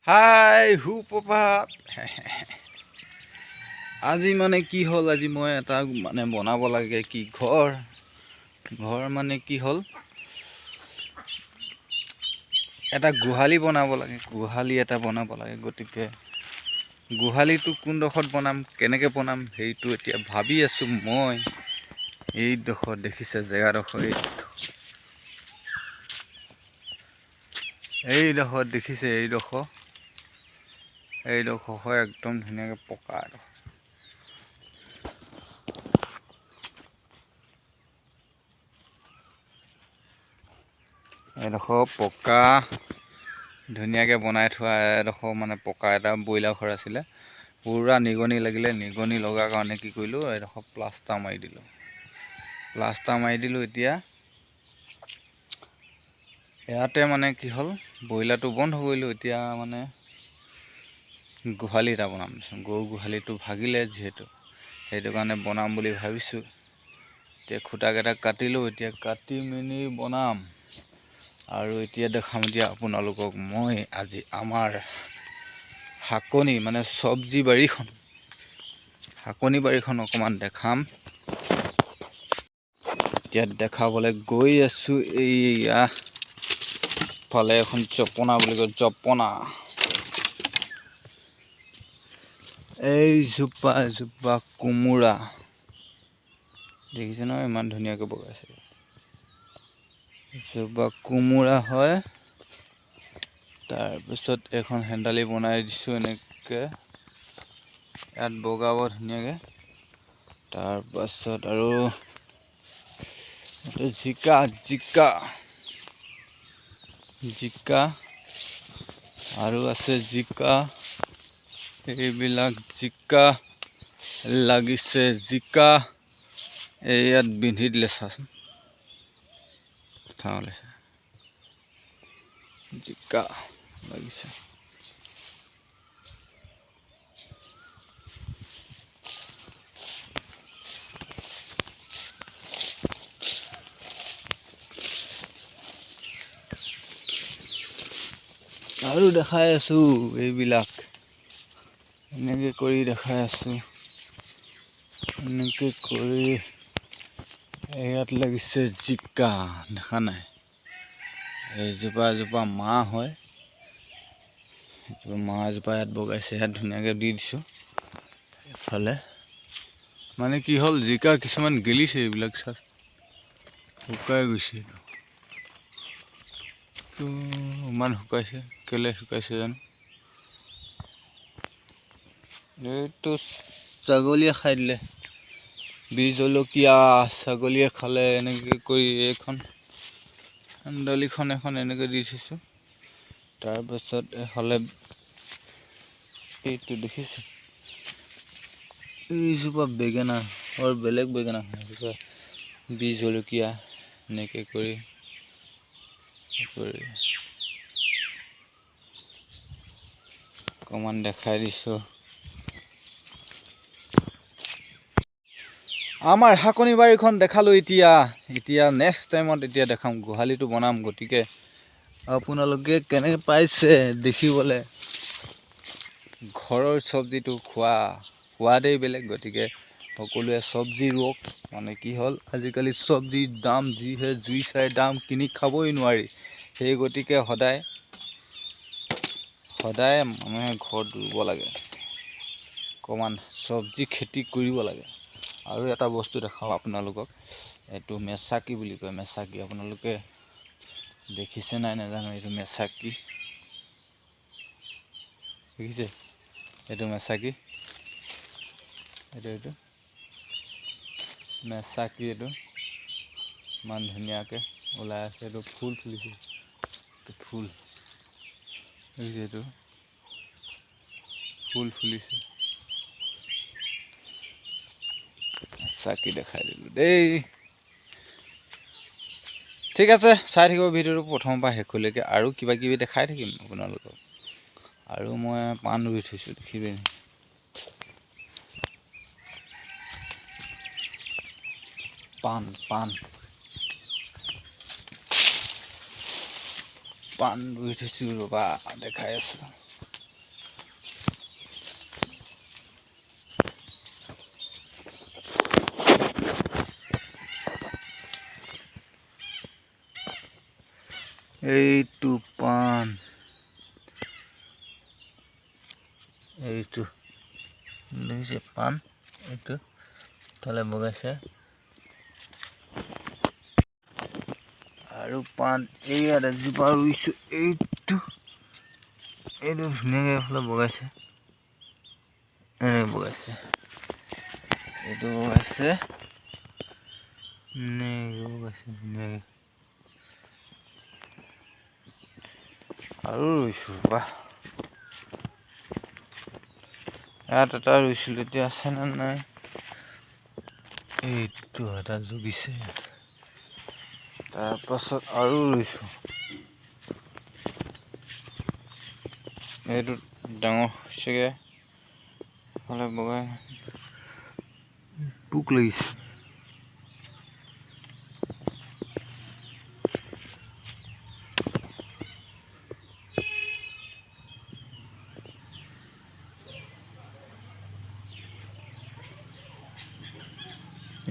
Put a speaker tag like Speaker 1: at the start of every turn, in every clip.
Speaker 1: হাই সুপ্ৰভাত। আজি মানে কি হ'ল, আজি মই এটা মানে বনাব লাগে কি ঘৰ মানে কি হ'ল, এটা গোহালি বনাব লাগে, গোহালি এটা বনাব লাগে। গতিকে গোহালিটো কোনডোখৰত বনাম, কেনেকৈ বনাম সেইটো এতিয়া ভাবি আছোঁ মই। এইডোখৰ দেখিছে জেগাডোখৰ, এইডোখৰ দেখিছে, এইডোখৰ হয় একদম ধুনীয়াকৈ পকা এডোখৰ। এডোখৰ পকা ধুনীয়াকৈ বনাই থোৱা এডোখৰ মানে পকা এটা ব্ৰইলাৰ ঘৰ আছিলে। পূৰা নিগনি লাগিলে, নিগনি লগাৰ কাৰণে কি কৰিলোঁ, এডোখৰ প্লাষ্টাৰ মাৰি দিলোঁ। এতিয়া ইয়াতে মানে কি হ'ল, ব্ৰইলাৰটো বন্ধ কৰিলোঁ। এতিয়া মানে গোহালি এটা বনাম, গৰু গোহালিটো ভাগিলে যিহেতু, সেইটো কাৰণে বনাম বুলি ভাবিছোঁ। এতিয়া খুঁটাকেইটা কাটিলোঁ, এতিয়া কাটি মেলি বনাম। আৰু এতিয়া দেখাম এতিয়া আপোনালোকক মই আজি আমাৰ শাকনি মানে চব্জি বাৰীখন অকণমান দেখাম। এতিয়া দেখাবলৈ গৈ আছোঁ। এইয়া ফালে এখন জপনা বুলি কয়, জপনা। এইজোপা কোমোৰা দেখিছে নহয়, ইমান ধুনীয়াকৈ বগাইছে। এইজোপা কোমোৰা হয়। তাৰপিছত এখন হেন্দালি বনাই দিছোঁ এনেকৈ, ইয়াত বগাব ধুনীয়াকৈ। তাৰপাছত আৰু জিকা আৰু আছে জিকা। এইবিলাক জিকা লাগিছে, এই ইয়াত বিন্ধি দিলে, চাচোন কথা ওলাইছে, জিকা লাগিছে। আৰু দেখাই আছোঁ, এইবিলাক এনেকৈ কৰি দেখাই আছোঁ। এনেকৈ কৰি ইয়াত লাগিছে জিকা, দেখা নাই? এজোপা মাহ হয়, এজোপা ইয়াত বগাইছে, ইয়াত ধুনীয়াকৈ দি দিছোঁ। এফালে মানে কি হ'ল, জিকা কিছুমান গেলিছে, এইবিলাক চাই শুকাই গৈছে। ইমান শুকাইছে, কেলে শুকাইছে জানো? এইটো ছাগলীয়ে খাই দিলে, বীজ জলকীয়া ছাগলীয়ে খালে। এনেকৈ কৰি এইখন হেন্দালিখন এখন এনেকৈ দি থৈছোঁ। তাৰপাছত এফালে এইটো দেখিছে, এইজোপা বেঙেনা, আৰু বেলেগ বেঙেনা, বীজ জলকীয়া এনেকৈ কৰি অকণমান দেখাই দিছোঁ। আমাৰ শাকনি বাৰীখন দেখালোঁ। এতিয়া নেক্সট টাইমত এতিয়া দেখাম, গোহালিটো বনাম। গতিকে আপোনালোকে কেনেকৈ পাইছে দেখিবলৈ, ঘৰৰ চব্জিটো সোৱাদেই বেলেগ। গতিকে সকলোৱে চব্জি ৰুৱক। মানে কি হ'ল, আজিকালি চব্জিৰ দাম যিহে, জুই চাই দাম, কিনি খাবই নোৱাৰি। সেই গতিকে সদায় মানুহে ঘৰত ৰুব লাগে, অকণমান চব্জি খেতি কৰিব লাগে। আৰু এটা বস্তু দেখাওঁ আপোনালোকক, এইটো মেচাকি বুলি কয়, মেচাকি। আপোনালোকে দেখিছে নাই নাজানো, এইটো মেচাকি দেখিছে? এইটো মেচাকি, এইটো মেচাকি, এইটো ইমান ধুনীয়াকৈ ওলাই আছে। এইটো ফুল ফুলিছে, এইটো ফুল ফুলিছে। চাকি দেখাই দিলোঁ দেই। ঠিক আছে, চাই থাকিব ভিডিঅ'টো প্ৰথমৰ পৰা শেষলৈকে। আৰু কিবা কিবি দেখাই থাকিম আপোনালোকক। আৰু মই পাণ ৰুই থৈছোঁ, দেখিবি। পাণ ৰুই থৈছোঁ, ৰ'বা দেখাই আছোঁ। এইটো পাণ, এইটো দেখিছে পাণ, এইটো তলে বগাইছে আৰু পাণ এইয়াত এজোপা ৰুইছোঁ, এইটো ধুনীয়াকৈ এইফালে বগাইছে, এনেকৈ বগাইছে, এইটো বগাইছে ধুনীয়াকৈ আৰু ৰুইছোঁ বাহ। ইয়াত এটা ৰুইছিলোঁ, এতিয়া আছেনে নাই, এইটো এটা জগিছে, তাৰপাছত আৰু ৰুইছোঁ, এইটো ডাঙৰ হৈছেগৈ, এইফালে বগাই পোক লাগিছে।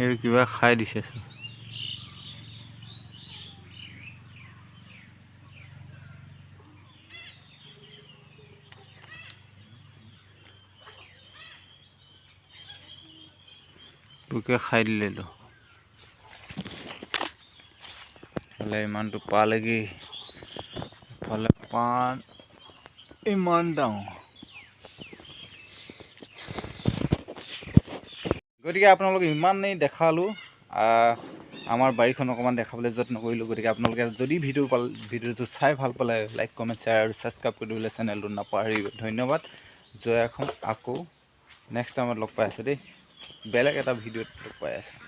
Speaker 1: এই কিবা খাই দিছে, পোকে খাই দিলেতো। ইফালে ইমানটো পালেগৈ, ইফালে পাণ ইমান ডাঙৰ। গতিকে আপোনালোকে ইমানেই দেখালোঁ, আমাৰ বাৰীখন অকণমান দেখাবলৈ যত্ন কৰিলোঁ। গতিকে আপোনালোকে যদি ভিডিঅ'টো চাই ভাল পালে, লাইক কমেণ্ট শ্বেয়াৰ আৰু ছাবস্ক্ৰাইব কৰি দিবলৈ চেনেলটো নাপাহৰিব। ধন্যবাদ। জয় অসম। আকৌ নেক্সট টাইমত লগ পাই আছোঁ দেই, বেলেগ এটা ভিডিঅ'ত লগ পাই আছোঁ।